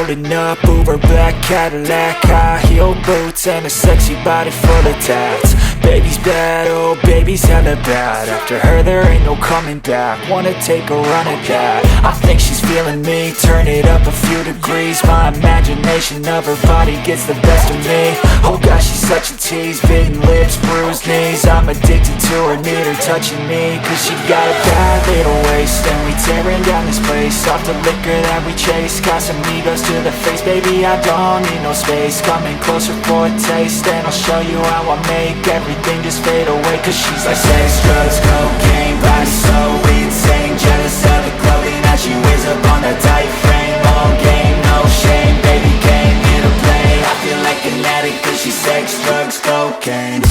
Pulling up Uber black Cadillac, high heel boots and a sexy body full of tats. Baby's bad, oh baby's hella bad. After her there ain't no coming back. Wanna take a run at that. I think she's feeling me. Turn it up a few degrees. My imagination of her body gets the best of me. Oh gosh, she's such a tease. Bitten lips, bruised knees. I'm addicted to her, need her touching me. Cause she got a bad little waist, and we tearing down this place. Off the liquor that we chase. Casamigos to the face. Baby, I don't need no space. Coming closer for a taste, and I'll show you how I make everything just fade away. Cause she's like sex, drugs, cocaine, body so insane. Jealous of the clothing that she wears up on that tight frame. All game, no shame, baby came here to play. I feel like an addict cause she's sex, drugs, cocaine.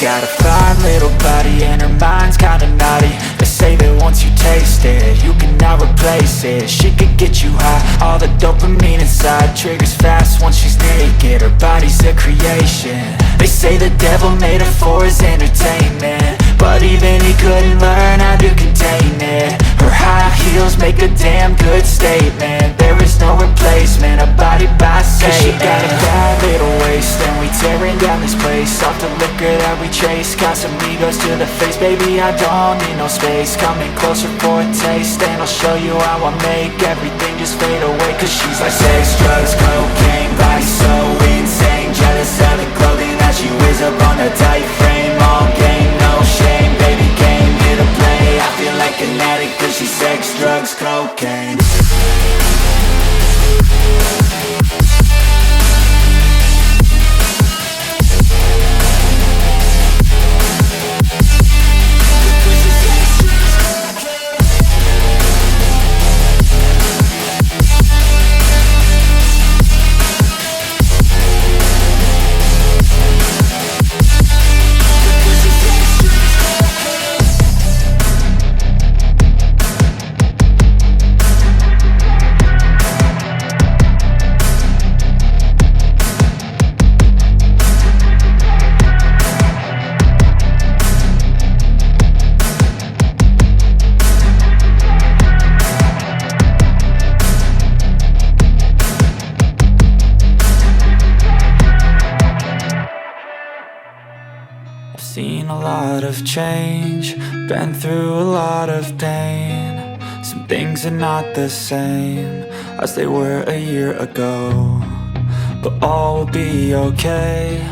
Got a fine little body and her mind's kinda naughty. They say that once you taste it, you cannot replace it. She could get you high, all the dopamine inside triggers fast once she's naked. Her body's a creation. They say the devil made her for his entertainment, but even he couldn't learn how to contain it. Her high heels make a damn good statement. There is no replacement, a body by Satan. Cause she got a bad little waist, and we tearing down this place. Off the liquor that we chase. Casamigos to the face. Baby, I don't need no space. Coming closer for a taste, and I'll show you how I make everything just fade away. Cause she's like sex, drugs, cocaine, body so insane. Jealous of the clothing that she wears up on a tight frame. All game, no shame, baby came here to play. I feel like an addict cause she's sex, drugs, cocaine. Seen a lot of change, been through a lot of pain. Some things are not the same as they were a year ago, but all will be okay.